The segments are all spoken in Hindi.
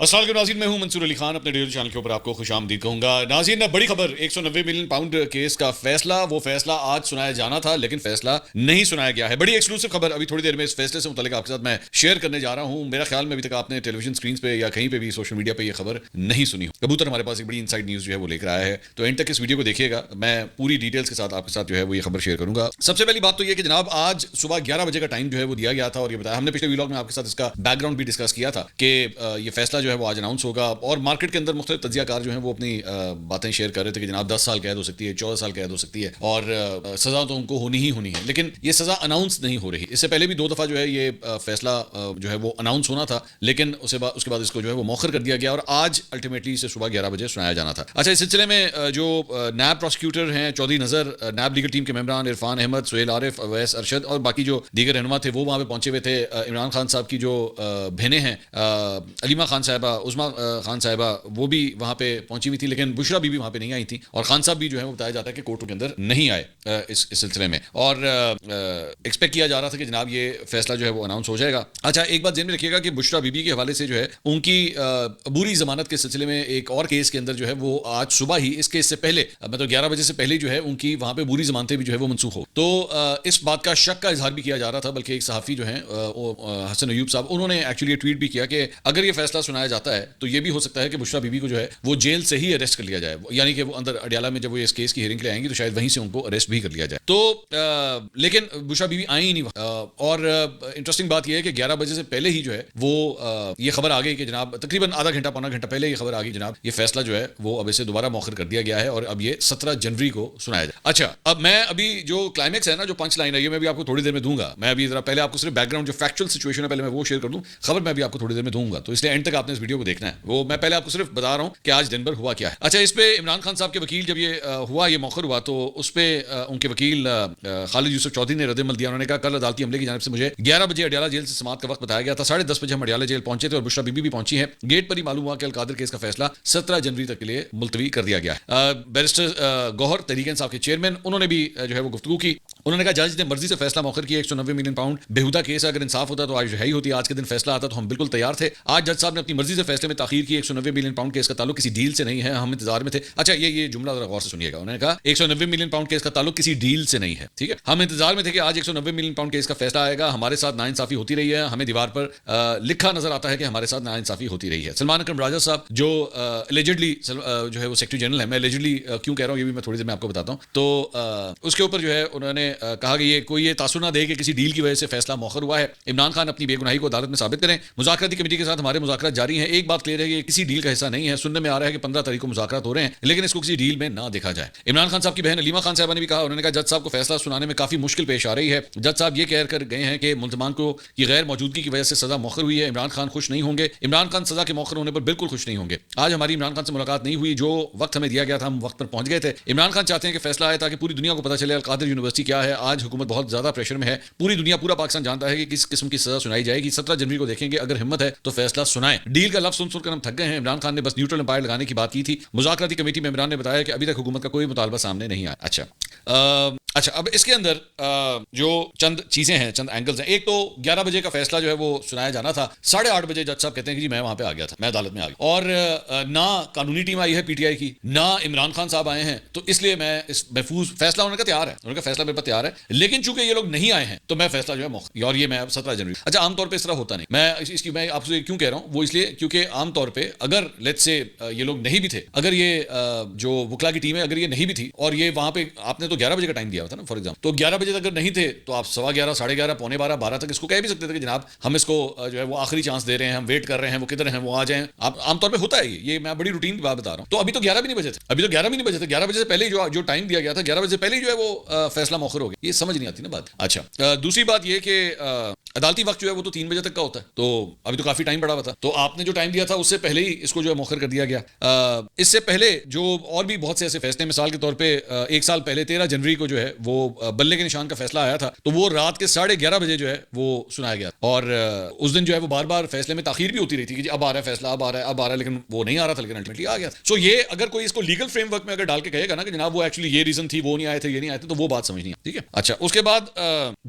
अस्सलाम वालेकुम नाज़रीन, मैं हूं मंसूर अली खान। अपने डेली चैनल के ऊपर आपको खुशामदीद कहूंगा। नाज़रीन, बड़ी खबर, 190 मिलियन पाउंड केस का फैसला, वो फैसला आज सुनाया जाना था लेकिन फैसला नहीं सुनाया गया है। बड़ी एक्सक्लूसिव खबर अभी थोड़ी देर में इस फैसले से मुताल्लिक आपके साथ मैं शेयर करने जा रहा हूं। मेरा ख्याल में अभी तक आपने टेलीविजन स्क्रीन पे या कहीं पे भी सोशल मीडिया पे ये खबर नहीं सुनी हो। कबूतर हमारे पास एक बड़ी इनसाइड न्यूज जो है वो लेकर आया है, तो एंड तक इस वीडियो को देखिएगा। मैं पूरी डिटेल्स के साथ आपके साथ जो है वो ये खबर शेयर करूंगा। सबसे पहली बात तो ये कि जनाब आज सुबह 11 बजे का टाइम जो है वो दिया गया था, और ये बताया हमने पिछले व्लॉग में आपके साथ इसका बैकग्राउंड भी डिस्कस किया था कि ये फैसला जो है वो आज अनाउंस होगा। और मार्केट के अंदर मुख्तलिफ तज्जियाकार जो हैं वो अपनी बातें शेयर कर रहे थे कि जनाब 10 साल कैद हो सकती है, 14 साल कैद हो सकती है, और सजा तो उनको होनी ही होनी है। लेकिन ये सजा अनाउंस नहीं हो रही। इससे पहले भी 2 दफा जो है ये फैसला जो है वो अनाउंस होना था, लेकिन उसके बाद इसको जो है वो मौखर कर दिया गया और आज अल्टीमेटली इसे सुबह 11 बजे सुनाया जाना था। अच्छा, इस सिलसिले में जो नैब प्रोसिक्यूटर हैं चौधरी नजर, नैब लीगल टीम के मेंबरान इरफान अहमद, सुहेल आरिफ, अवैस अरशद और बाकी जो दीगर रहनुमा थे वो वहाँ पे पहुंचे हुए थे। इमरान खान साहब की जो बहनें हैं, अलीमा खान साहिबा, उज़मा खान साहिबा, वो भी वहाँ पे पहुंची हुई थी, लेकिन बुशरा बीबी वहाँ पे नहीं आई थी। और खान साहब भी जो है वो बताया जाता है कि कोर्ट के अंदर नहीं आए इस सिलसिले में, और एक्सपेक्ट किया जा रहा था कि जनाब ये फैसला जो है वो अनाउंस हो जाएगा। अच्छा, एक बात ध्यान में रखिएगा कि बुशरा बीबी के हवाले से जो है उनकी अबूरी जमानत के सिलसिले में एक और केस के अंदर जो है वो आज सुबह ही, इस केस से पहले मतलब 11 बजे से पहले जो है उनकी वहाँ पे बुरी जमानतें भी जो है वो मनसूख हो। तो इस बात का शक का इजहार भी किया जा रहा था, बल्कि एक सहाफ़ी जो है हसन अयूब साहब, उन्होंने एक्चुअली ट्वीट भी किया कि अगर ये फैसला सुनाया जाता है तो ये भी हो सकता है कि बुशरा बीबी को जो है वो जेल से ही अरेस्ट कर लिया जाए, यानी कि वो अंदर अडियाला में जब वो इस केस की हियरिंग के लिए आएंगी तो शायद वहीं से उनको अरेस्ट भी कर लिया जाए। तो लेकिन बुशरा बीबी आई ही नहीं। और इंटरेस्टिंग बात यह है कि 11 बजे से पहले ही जो है वो ये खबर आ गई कि जनाब तकरीबन आधा घंटा पौना घंटा पहले ये खबर आ गई जनाब ये फैसला जो है वो अब इसे दोबारा मौखर कर दिया गया है और अब ये 17 जनवरी को सुनाया जाए। अच्छा, अब मैं अभी जो क्लाइमेक्स है ना, जो पंच लाइन है, ये मैं भी आपको थोड़ी देर में दूंगा। मैं अभी जरा पहले आपको सिर्फ बैकग्राउंड जो फैक्चुअल सिचुएशन है पहले मैं वो शेयर कर दूं, खबर मैं भी आपको थोड़ी देर में दूंगा, तो इसलिए एंड तक आपने इस वीडियो को देखना है। वो मैं पहले आपको सिर्फ बता रहा हूं कि आज दिन भर हुआ क्या है। अच्छा, इस पे इमरान खान साहब के वकील जब ये हुआ, ये मौखर हुआ, तो उस पर उनके वकील खालिद यूसुफ चौधरी ने रद्द-ए-अमल दिया। उन्होंने कहा कल अदालती अमले की जानिब से मुझे 11 बजे अडियाला जेल से समाअत का वक्त बताया गया था। 10:30 बजे हम अडियाला जेल पहुंचे थे और बुशरा बीबी भी पहुंची है। गेट पर ही मालूम हुआ कि अलकादर केस का फैसला 17 जनवरी तक के लिए मुलतवी कर दिया गया। बैरिस्टर गौहर तहरीक इंसाफ के चेयरमैन, उन्होंने भी जो है वो गुफ्तगू की। उन्होंने कहा जज ने मर्जी से फैसला मौखर किया। 190 मिलियन पाउंड बेहुदा केस, अगर इंसाफ होता तो आज रिहाई होती, आज के दिन फैसला आता तो हम बिल्कुल तैयार थे। आज जज साहब ने अपनी मर्जी से फैसले में ताखीर की। 190 मिलियन पाउंड केस का ताल्लुक किसी डील से नहीं है, हम इंतजार में थे। अच्छा, ये जुमला जरा गौर से सुनिएगा। उन्होंने कहा 190 मिलियन पाउंड केस का ताल्लुक किसी डील से नहीं है, ठीक है, हम इंतजार में थे कि आज 190 मिलियन पाउंड केस का फैसला आएगा। हमारे साथ नाइंसाफी होती रही है, हमें दीवार पर लिखा नजर आता है कि हमारे साथ नाइंसाफी होती रही है। सलमान अकरम राजा साहब जो एलिजिडली जो है वो सेक्रेटरी जनरल है, मैं एलिजिडली क्यों कह रहा हूँ ये भी मैं थोड़ी देर में आपको बताता हूँ। तो उसके ऊपर जो है उन्होंने कहा कि कोई ये तासुर ना दे कि किसी डील की वजह से फैसला मौखर हुआ है। इमरान खान अपनी बेगुनाही को अदालत में साबित करें। मुज़ाकराती कमेटी के साथ हमारे मुज़ाकरात जारी हैं। एक बात क्लियर है कि किसी डील का हिस्सा नहीं है। सुनने में आ रहा है कि 15 तारीख को मुज़ाकरात हो रहे हैं, लेकिन इसको किसी डील में ना देखा जाए। इमरान खान साहब की बहन अलीमा खान साहबा ने भी कहा, उन्होंने कहा जज साहब को फैसला सुनाने में काफी मुश्किल पेश आ रही है। जज साहब ये कह कर गए हैं कि मुल्ज़मान को की गैर मौजूदगी की वजह से सजा मौखर हुई है। इमरान खान खुश नहीं होंगे। इमरान खान सजा के मौखर होने पर बिल्कुल खुश नहीं होंगे। आज हमारी इमरान खान से मुलाकात नहीं हुई। जो वक्त हमें दिया गया था हम वक्त पर पहुंच गए थे। इमरान खान चाहते हैं कि फैसला आए ताकि पूरी दुनिया को पता चले अलकादर यूनिवर्सिटी क्या है। आज हुकूमत बहुत ज्यादा प्रेशर में है। पूरी दुनिया, पूरा पाकिस्तान जानता है कि किस किस्म की सजा सुनाई जाएगी। 17 जनवरी को देखेंगे, अगर हिम्मत है तो फैसला सुनाएं। डील का लफ्ज सुनकर हम थक गए हैं। इमरान खान ने बस न्यूट्रल एम्पायर लगाने की बात की थी। मुज़ाकराती कमेटी में इमरान ने बताया कि अभी तक हुकूमत का कोई मुतालबा सामने नहीं आया। अच्छा, अब इसके अंदर जो चंद चीजें हैं, चंद एंगल्स हैं। एक तो 11 बजे का फैसला जो है वो सुनाया जाना था। 8:30 बजे जज साहब कहते हैं कि जी मैं वहां पे आ गया था, मैं अदालत में आ गया, और ना कानूनी टीम आई है पीटीआई की, ना इमरान खान साहब आए हैं, तो इसलिए मैं इस महफूज फैसला उन्होंने कहा तैयार है, उन्होंने कहा फैसला मेरे पास तैयार है, लेकिन चूंकि ये लोग नहीं आए हैं तो मैं फैसला जो है मौखर, और ये मैं 17 जनवरी। अच्छा, आमतौर पर इस तरह होता नहीं। मैं आपसे क्यों कह रहा हूँ, वो इसलिए क्योंकि आमतौर पर अगर लेट्स से ये लोग नहीं भी थे, अगर ये जो वकला की टीम है अगर ये नहीं भी थी, और ये वहां पे आपने तो 11 बजे का टाइम दिया था ना फॉर एग्जाम्पल, तो 11 बजे तक अगर नहीं थे तो आप 11:15, 11:30, पौने 12, 12 तक इसको कह भी सकते थे कि जनाब हम इसको जो है वो आखिरी चांस दे रहे हैं, हम वेट कर रहे हैं, वो किधर हैं, वो आ जाएं। आप आमतौर पे होता है ये मैं बड़ी रूटीन की बात बता रहा हूं। तो अभी तो 11 भी नहीं बजे थे, अभी तो 11 भी नहीं बजे थे। 11 बजे से पहले जो टाइम दिया गया था, 11 बजे से पहले जो है वो फैसला मौखर हो गया। ये समझ नहीं आती ना बात। अच्छा, दूसरी बात ये कि अदालती वक्त जो है वो तो 3 बजे तक का होता है, तो अभी तो काफी टाइम बढ़ा हुआ था। तो आपने जो टाइम दिया था उससे पहले ही इसको जो है मौखर कर दिया गया। इससे पहले जो और भी बहुत से ऐसे फैसले, मिसाल के तौर पे 1 साल पहले 13 जनवरी को जो है वो बल्ले के निशान का फैसला आया था, तो वो रात के 11:30 बजे जो है वो सुनाया गया। और उस दिन जो है वो बार बार फैसले में ताखीर भी होती रही थी कि अब आ रहा है फैसला, अब आ रहा है, अब आ रहा है, लेकिन वो नहीं आ रहा था, लेकिन अल्टीमेटली आ गया। सो ये अगर कोई इसको लीगल फ्रेमवर्क में अगर डाल के कहेगा ना कि जनाब वो एक्चुअली ये रीजन थी, वो नहीं आए थे, ये नहीं आए थे, तो वो बात समझ नहीं आती। ठीक है, अच्छा, उसके बाद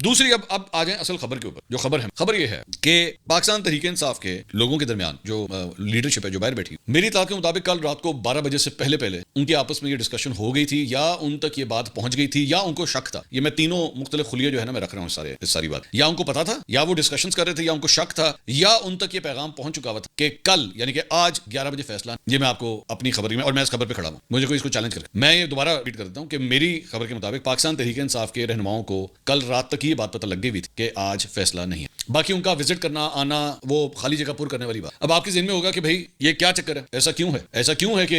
दूसरी, अब आ जाए असल खबर के ऊपर। जो खबर है, खबर ये है कि पाकिस्तान तहरीक इंसाफ के लोगों के दरमियान जो लीडरशिप है जो बाहर बैठी, मेरी इत्तला के मुताबिक कल रात को 12 बजे से पहले पहले उनकी आपस में ये डिस्कशन हो गई थी, या उन तक ये बात पहुंच गई थी, या उनको शक था। ये मैं तीनों मुख्तलिफ खुलिये जो है ना मैं रख रहा हूँ इस सारी बात, या उनको पता था, या वो डिस्कशन कर रहे थे, या उनको शक था, या उन तक ये पैगाम पहुंच चुका हुआ था कि कल यानी कि आज 11 बजे फैसला। ये मैं आपको अपनी खबर में, और मैं इस खबर पे खड़ा हूं, मुझे कोई इसको चैलेंज करे, मैं ये दोबारा रिपीट कर देता हूं कि मेरी खबर के मुताबिक पाकिस्तान तहरीक इंसाफ के रहनुमाओं को कल रात तक ये बात पता लग गई हुई थी कि आज फैसला नहीं है। बाकी उनका विजिट करना आना वो खाली जगह पूर करने वाली बात। अब आपके ज़हन में होगा कि भाई ये क्या चक्कर है, ऐसा क्यों है, ऐसा क्यों है कि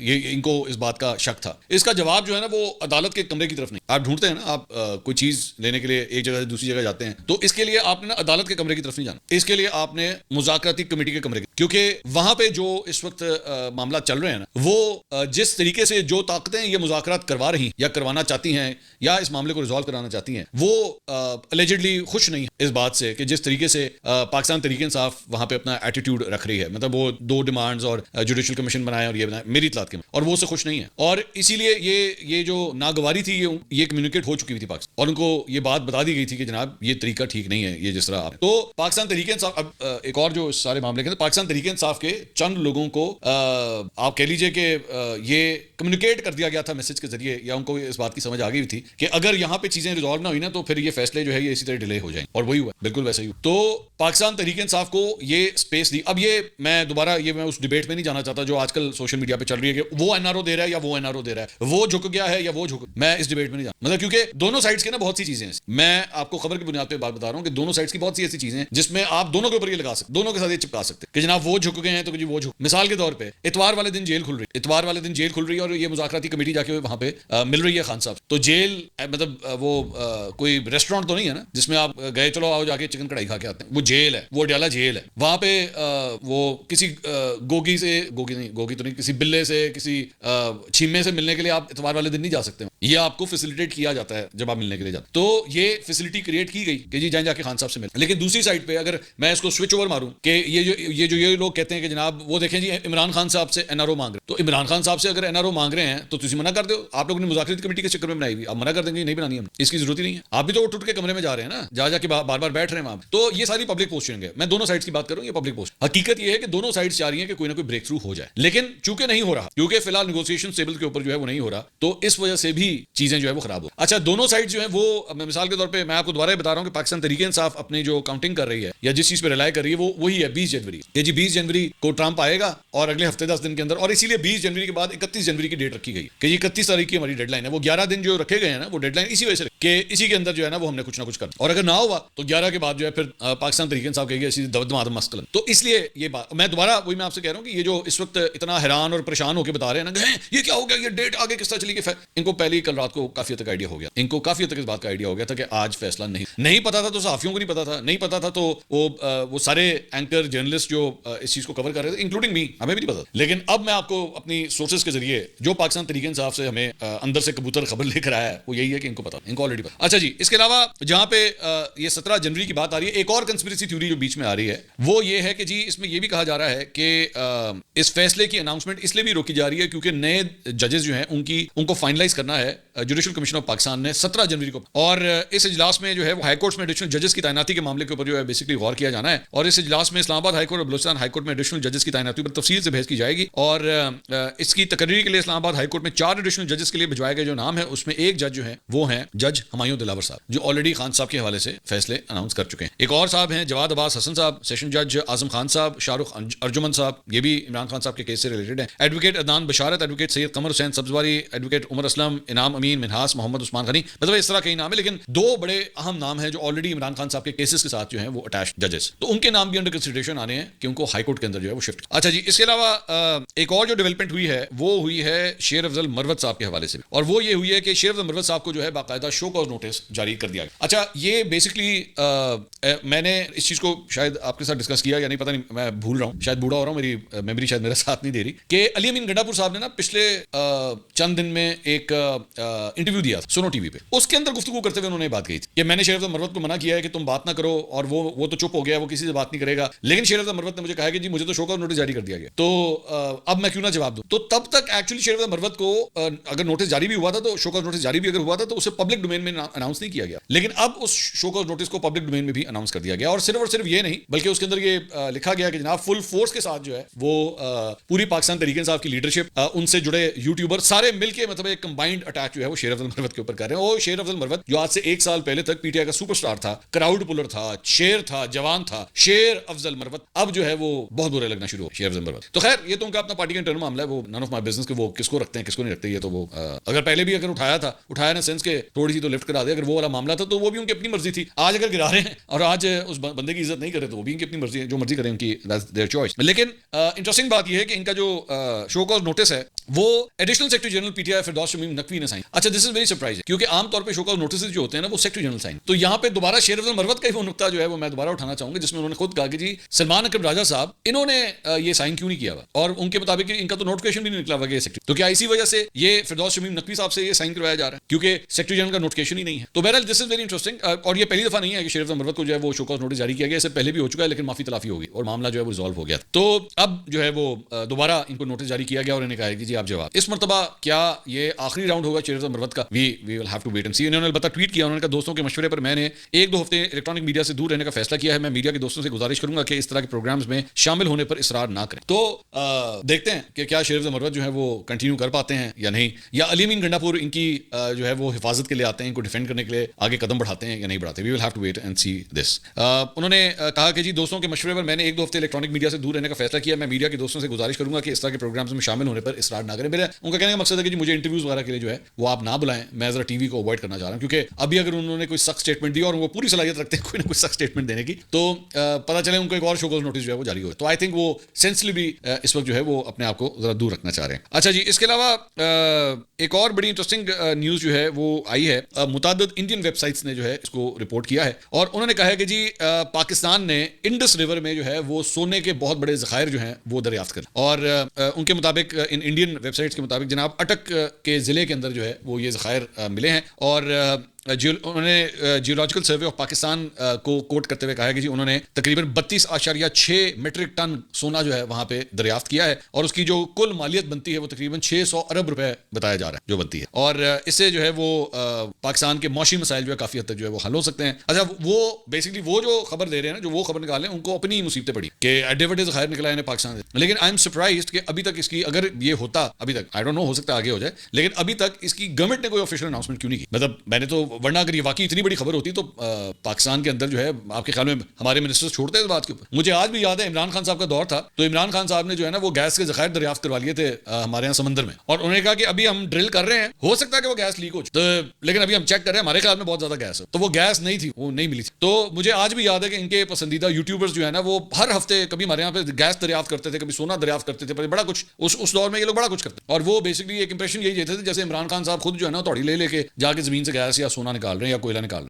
ये इनको इस बात का शक था। इसका जवाब जो है ना वो अदालत के कमरे की तरफ नहीं। आप ढूंढते हैं ना, आप कोई चीज लेने के लिए एक जगह से दूसरी जगह जाते हैं, तो इसके लिए आपने ना अदालत के कमरे की तरफ नहीं जाना, इसके लिए आपने मुज़ाकराती कमेटी के कमरे, क्योंकि वहां पे जो इस वक्त मामला चल रहे हैं ना, वो जिस तरीके से जो ताकतें ये मुज़ाकरात करवा रही या करवाना चाहती हैं या इस मामले को रिजॉल्व कराना चाहती हैं, वो अलेजिडली खुश नहीं है इस बात से कि जिस तरीके से पाकिस्तान तहरीक इंसाफ वहां पे अपना एटीट्यूड रख रही है। मतलब वो 2 डिमांड्स और जुडिशल कमीशन बनाए और ये बनाए, मेरी इत्तलात के, और वो उससे खुश नहीं है। और इसीलिए ये जो नागवारी थी ये कम्युनिकेट हो चुकी थी पाकिस्तान, और उनको ये बात बता दी गई थी कि जनाब ये तरीका ठीक नहीं है, ये जिस तरह आप। तो पाकिस्तान तहरीक इंसाफ, अब एक और जो इस सारे मामले के, पाकिस्तान तहरीक इंसाफ के चंद लोगों को आप कह लीजिए कि ये कम्युनिकेट कर दिया गया था मैसेज के जरिए, या उनको इस बात की समझ आ गई थी कि अगर यहाँ पे चीजें रिजॉल्व ना हुई ना तो फिर ये फैसले जो है ये इसी तरह डिले हो जाएंगे, और वही हुआ, बिल्कुल वैसे ही। तो पाकिस्तान तहरीक इंसाफ को ये स्पेस दी। अब ये मैं दोबारा मैं उस डिबेट में नहीं जाना चाहता जो आजकल सोशल मीडिया पे चल रही है कि वो एनआरओ दे रहा है या वो एनआरओ दे रहा है, वो झुक गया है या वो झुक, मैं इस डिबेट में नहीं जाना, मतलब क्योंकि दोनों साइड्स के ना बहुत सी चीजें हैं। मैं आपको खबर की बुनियाद पे बात बता रहा हूं कि दोनों साइड्स की बहुत सी ऐसी चीजें हैं जिसमें आप दोनों के ऊपर ये लगा सकते, दोनों के साथ ये चिपका सकते कि जनाब वो झुक गए हैं तो जी वो झुक। मिसाल के तौर पे इतवार वाले दिन जेल खुल रही है, इतवार वाले दिन जेल खुल रही है, और ये मुज़ाकराती कमेटी जाके वहां पे मिल रही है खान साहब। तो जेल मतलब वो कोई रेस्टोरेंट तो नहीं है ना जिसमें आप गए चलो आओ जाके चिकन कढ़ाई खा के आते हैं, वो जेल है, वो अडयाला जेल है। वहां पे वो किसी गोगी से, गोगी नहीं, गोगी तो नहीं, किसी बिल्ले से, किसी छीमे से मिलने के लिए आप इतवार वाले दिन नहीं जा सकते। ये आपको फैसिलिटेट किया जाता है जब आप मिलने के लिए जाते, तो ये फैसिलिटी क्रिएट की गई कि जी जाए जाके खान साहब से मिल। लेकिन दूसरी साइड पे अगर मैं इसको स्विच ओवर मारूं कि ये लोग कहते हैं कि जनाब वो देखें जी इमरान खान साहब से एनआरओ मांग रहे, तो इमरान खान साहब से अगर एनआरओ मांग रहे हैं तो तुम मना कर दो। आप लोगों ने मुज़ाकराती कमेटी के चक्कर में बनाई हुई, आप मना कर देंगे नहीं बनानी, हम इसकी जरूरत ही नहीं है। आप भी तो उठ के कमरे में जा रहे हैं ना, जा जाके बार बार बैठ रहे हैं वहां। तो ये सारी पब्लिक पोस्टिंग है, मैं दोनों साइड्स की बात कर रहा हूं, ये पब्लिक पोस्ट। हकीकत ये है कि दोनों साइड्स चाह रही हैं कि कोई ना कोई ब्रेक थ्रू हो जाए, लेकिन चूंकि नहीं हो रहा, क्योंकि फिलहाल नेगोशिएशन टेबल के ऊपर जो है वो नहीं हो रहा, तो इस वजह से भी चीजें जो है वो खराब हो। अच्छा, दोनों साइड जो है वो, मिसाल के तौर पर मैं आपको दोबारा बता रहा हूं कि पाकिस्तान तहरीक इंसाफ अपनी जो काउंटिंग कर रही है या जिस चीज पर रिलाई कर रही है वो वही है 20 जनवरी। ये जी 20 जनवरी को ट्रंप आएगा और अगले हफ्ते 10 दिन के अंदर, और इसीलिए 20 जनवरी के बाद 31 जनवरी की डेट रखी गई कि 31 तारीख की हमारी डेडलाइन है। वो 11 दिन जो रखे गए हैं ना, वो डेडलाइन इसी वजह से कि इसी के अंदर जो है ना वो हमने कुछ ना कुछ करना, और अगर ना हुआ तो 11 के बाद जो है फिर पाकिस्तान तहरीक इंसाफ कहेगी ऐसी दमादम मस्कलन। तो इसलिए ये बात मैं दोबारा वही मैं आपसे कह रहा हूं कि ये जो इस वक्त इतना हैरान और परेशान होकर बता रहे हैं ना ये क्या हो गया, ये डेट आगे किस तरह चली गई, इनको पहले ही कल रात को काफी हद तक आइडिया हो गया, इनको काफी हद तक इस बात का आइडिया हो गया था कि आज फैसला नहीं पता था, तो सहाफियों को नहीं पता था, नहीं पता था तो वो सारे एंकर जर्नलिस्ट जो इस चीज को कवर कर रहे थे इंक्लूडिंग मी, हमें भी नहीं पता। लेकिन अब मैं आपको अपनी सोर्सेज के जरिए जो पाकिस्तान तहरीक इंसाफ से हमें अंदर से कबूतर खबर लेकर आया है वो यही है कि इनको पता, इनको ऑलरेडी पता। अच्छा जी, इसके अलावा जहां पे ये 17 जनवरी की बात आ रही है, एक और कंस्पिरेसी थ्योरी जो बीच में आ रही है वो ये है कि जी इसमें ये भी कहा जा रहा है कि इस फैसले की अनाउंसमेंट इसलिए भी रोकी जा रही है क्योंकि नए जजेस जो हैं उनको फाइनलाइज करना है जुडिशल कमीशन ऑफ पाकिस्तान ने 17 जनवरी को, और इस इजलास में जो है वो हाईकोर्ट में एडिशनल जजेस की तैनाती के मामले के ऊपर जो है बेसिकली गौर किया जाना है, और इस इजलास में इस्लामाबाद हाईकोर्ट और बलूचिस्तान हाईकोर्ट में एडिशनल जजेस की तैनाती पर तफसील से बहस की जाएगी। और इसकी तकरीर के लिए इस्लामाबाद हाईकोर्ट में 4 एडिशनल जजेस के लिए भिजवाए गए जो नाम है उसमें एक जज जो है वो हैं जज हुमायूं दिलावर साहब, जो ऑलरेडी खान साहब के हवाले से फैसले अनाउंस कर चुके हैं। एक और साहब हैं जवाद अब्बास हसन साहब, सेशन जज आजम खान साहब, शाहरुख अर्जुमन साहब, ये भी इमरान खान साहब के केस से रिलेटेड है, एडवोकेट अदनान बशारत, एडवोकेट सैयद कमर हुसैन सब्जवारी, एडवोकेट उमर असलम, इनाम अमीन, मिनहास, मोहम्मद उस्मान गनी, मतलब इस तरह कई नाम है, लेकिन 2 बड़े अहम नाम हैं जो ऑलरेडी इमरान खान साहब के केसेस के साथ जो है वो अटैच जजेस, तो उनके नाम भी अंडर कंसिडरेशन आने हैं कि उनको हाईकोर्ट के अंदर जो है वो शिफ्ट। अच्छा जी, इसके अलावा एक और जो डेवलपमेंट हुई है वो हुई है शेर अफजल मरवत साहब के हवाले से, और वो ये हुई है कि शेर अफजल मरवत साहब को जो है बाकायदा शो कॉज नोटिस जारी कर दिया गया। अच्छा, ये बेसिकली मैंने इस चीज को शायद आपके साथ डिस्कस किया या नहीं पता नहीं, मैं भूल रहा हूँ, शायद बूढ़ा हो रहा हूँ, मेरी मेमोरी शायद मेरा साथ नहीं दे रही, कि अली अमीन गंडापुर साहब ने ना पिछले चंद दिन में एक इंटरव्यू दिया था सोनो टीवी पे, उसके अंदर गुफ्तगू करते हुए उन्होंने बात कही थी कि मैंने शेर अफजल मरवत को मना किया है कि तुम बात ना करो, और वो तो चुप हो गया, वो किसी से बात नहीं करेगा, लेकिन शेर अफजल मरवत ने मुझे कहा कि जी मुझे तो शो कॉज नोटिस जारी कर दिया गया, तो अब मैं क्यों ना जवाब दूं। तो तब तक एक्चुअली शेर अफजल मरवत को अगर नोटिस जारी भी हुआ था, तो शो कॉज नोटिस जारी भी अगर हुआ था, तो उसे पब्लिक डोमेन में अनाउंस नहीं किया गया, लेकिन अब उस शो कॉज नोटिस को पब्लिक डोमेन में भी अनाउंस कर दिया गया। और सिर्फ ये नहीं, बल्कि उसके अंदर ये लिखा गया कि जनाब फुल फोर्स के साथ जो है वो पूरी पाकिस्तान तहरीक इंसाफ की लीडरशिप, उनसे जुड़े यूट्यूबर सारे मिलकर मतलब एक कंबाइंड अटैक जो है वो शेर अफजल मरवत के ऊपर कर रहे हैं। और शेर अफजल मरवत जो आज से 1 साल पहले तक पीटीआई का सुपरस्टार था, क्राउड पुलर था, शेर था, जवान था, शेर अफजल मरवत, अब जो है वो बहुत बुरे लगना शुरू हो शेर अफजल मरवत। तो खैर ये तो उनका अपना पार्टी का इंटरनल मामला है, वो नन ऑफ माय बिजनेस के वो किसको रखते हैं किसको नहीं रखते, ये तो वो अगर पहले भी अगर उठाया ना सेंस के थोड़ी सी तो लिफ्ट करा दे, अगर वो वाला मामला था तो वो भी उनकी अपनी मर्जी थी। आज अगर गिरा रहे हैं और आज उस बंदे की इज्जत नहीं करे तो वो भी इनकी अपनी मर्जी है, जो मर्जी करें उनकी, दैट्स देयर चॉइस। लेकिन इंटरेस्टिंग बात यह है कि इनका जो शो कॉज नोटिस है वो एडिशनल सेक्रेटरी जनरल पीटीआई फिरदौस शमीम नकवी ने साइन। अच्छा, दिस इज वेरी सरप्राइजिंग, क्योंकि आमतौर पे शो कॉज नोटिस जो होते हैं ना वो सेक्रेटरी जनरल साइन। तो यहाँ पे दोबारा शेर अफजल मरवत का ही वो नुक्ता जो है वो मैं दोबारा उठाना चाहूंगा, जिसमें उन्होंने खुद कहा कि जी सलमान अकरम राजा साहब इन्होंने ये साइन क्यों नहीं किया हुआ, और उनके मुताबिक इनका तो नोटिफिकेशन भी नहीं निकला हुआ सेक्रेटरी। तो क्या इसी वजह से ये फिरदौस शमीम नकवी साहब से ये साइन करवाया जा रहा है, क्योंकि सेक्रेटरी जनरल का नोटिफिकेशन ही नहीं है। तो बहरहाल दिस इज वेरी इंटरेस्टिंग, और ये पहली दफा नहीं है कि शेर अफजल मरवत को जो है वो शो कॉज नोटिस जारी किया गया, इससे पहले भी हो चुका है, लेकिन माफी तलाफी हो गई और मामला जो है वो रिजॉल्व हो गया। तो अब जो है वो दोबारा इनको नोटिस जारी किया गया और इन्हें कहा कि जी आप जवाब। इस मरतबा क्या ये आखिरी राउंड होगा शेर अफजल मरवत का, we will have to wait and see. इन्होंने अलबत्ता ट्वीट किया, उन्होंने कहा दोस्तों के मशवरे पर मैंने 1-2 हफ्ते इलेक्ट्रॉनिक मीडिया से दूर रहने का फैसला किया है। मैं मीडिया के दोस्तों से गुजारिश करूंगा कि इस तरह के प्रोग्राम्स में शामिल होने पर इसरार ना करें। तो देखते हैं कि क्या शेर अफजल मरवत जो है वो कंटिन्यू कर पाते हैं या नहीं, या अली अमीन गंडापुर इनकी जो है वो हिफाजत के लिए आते हैं, इनको डिफेंड करने के लिए आगे कदम बढ़ाते हैं या नहीं बढ़ाते। We will have to wait and see this. उन्होंने कहा कि जी दोस्तों के मशवरे पर मैंने 1-2 हफ्ते इलेक्ट्रॉनिक मीडिया से दूर रहने का फैसला किया। मैं मीडिया के दोस्तों से गुजारिश करूंगा कि इस तरह के प्रोग्राम्स में शामिल होने पर इसरार ना करें। मेरा उनका कहने का मकसद है कि जी मुझे इंटरव्यूज वगैरह के लिए जो है वो आप ना बुलाएं, मैं जरा टीवी को अवॉइड करना चाह रहा हूं, क्योंकि अभी अगर उन्होंने कोई सख्त स्टेटमेंट दी और वो पूरी सलाहियत रखते हैं कोई ना कोई सख्त स्टेटमेंट देने की, तो पता चले उनको एक और शो कॉज नोटिस जो है वो जारी हो। तो आई थिंक वो सेंसली भी इस वक्त जो है वो अपने आप को जरा दूर रखना चाह रहे हैं। अच्छा जी, इसके अलावा एक और बड़ी इंटरेस्टिंग न्यूज जो है वो आई है, मुतादिद इंडियन वेबसाइट्स ने जो है इसको रिपोर्ट किया है, और उन्होंने कहा है कि जी पाकिस्तान ने इंडस रिवर में जो है वो सोने के बहुत बड़े ज़खायर जो हैं वो दरियाफ्त कर, और उनके मुताबिक इन इंडियन वेबसाइट्स के मुताबिक जनाब अटक के ज़िले के अंदर जो है वो ये ज़खायर मिले हैं। और उन्होंने जियोलॉजिकल सर्वे ऑफ पाकिस्तान को कोट करते हुए कहा है कि जी उन्होंने तकरीबन 32.6 मीट्रिक टन सोना जो है वहां पे दरियाफ्त किया है, और उसकी जो कुल मालियत बनती है वो तकरीबन 600 अरब रुपए बताया जा रहा है जो बनती है, और इससे जो है वो पाकिस्तान के मौशी मसाइल जो है काफी हद तक जो है वो हल हो सकते हैं। अच्छा, वो बेसिकली वो जो खबर दे रहे हैं ना, जो वो खबर निकाले उनको अपनी मुसीबतें पड़ी कि एडवर्टाइज खैर निकला है पाकिस्तान से, लेकिन आई एम सरप्राइज्ड कि अभी तक इसकी, अगर ये होता अभी तक, आई डोंट नो, हो सकता है आगे हो जाए, लेकिन अभी तक इसकी गवर्नमेंट ने कोई ऑफिशियल अनाउंसमेंट क्यों नहीं की। मतलब मैंने तो, वरना अगर ये वाकई इतनी बड़ी खबर होती तो पाकिस्तान के अंदर जो है आपके ख्याल में हमारे मिनिस्टर्स छोड़ते हैं इस बात के ऊपर। मुझे आज भी याद है इमरान खान साहब का दौर था, तो इमरान खान साहब ने जो है ना वो गैस के ज़खायर दरियाफ्त करवा लिए थे हमारे यहाँ समंदर में, और उन्होंने कहा कि अभी हम ड्रिल कर रहे हैं, हो सकता है कि वो गैस लीक हो जाए, तो लेकिन अभी हम चेक कर रहे हैं, हमारे ख्याल में बहुत ज्यादा गैस है, तो वो गैस नहीं थी, वो नहीं मिली थी। तो मुझे आज भी याद है कि इनके पसंदीदा यूट्यूबर्स जो है ना वो हर हफ्ते कभी हमारे यहाँ पे गैस दरियाफ्त करते थे, कभी सोना दरियाफ्त करते थे, बड़ा कुछ उस दौर में ये लोग बड़ा कुछ करते, और वो बेसिकली एक इंप्रेशन यही देते थे जैसे इमरान खान साहब खुद जो है ना थोड़ी ले लेके जाके जमीन से गैस या सोना निकाल रहे हैं या कोयला निकाल रहे हैं।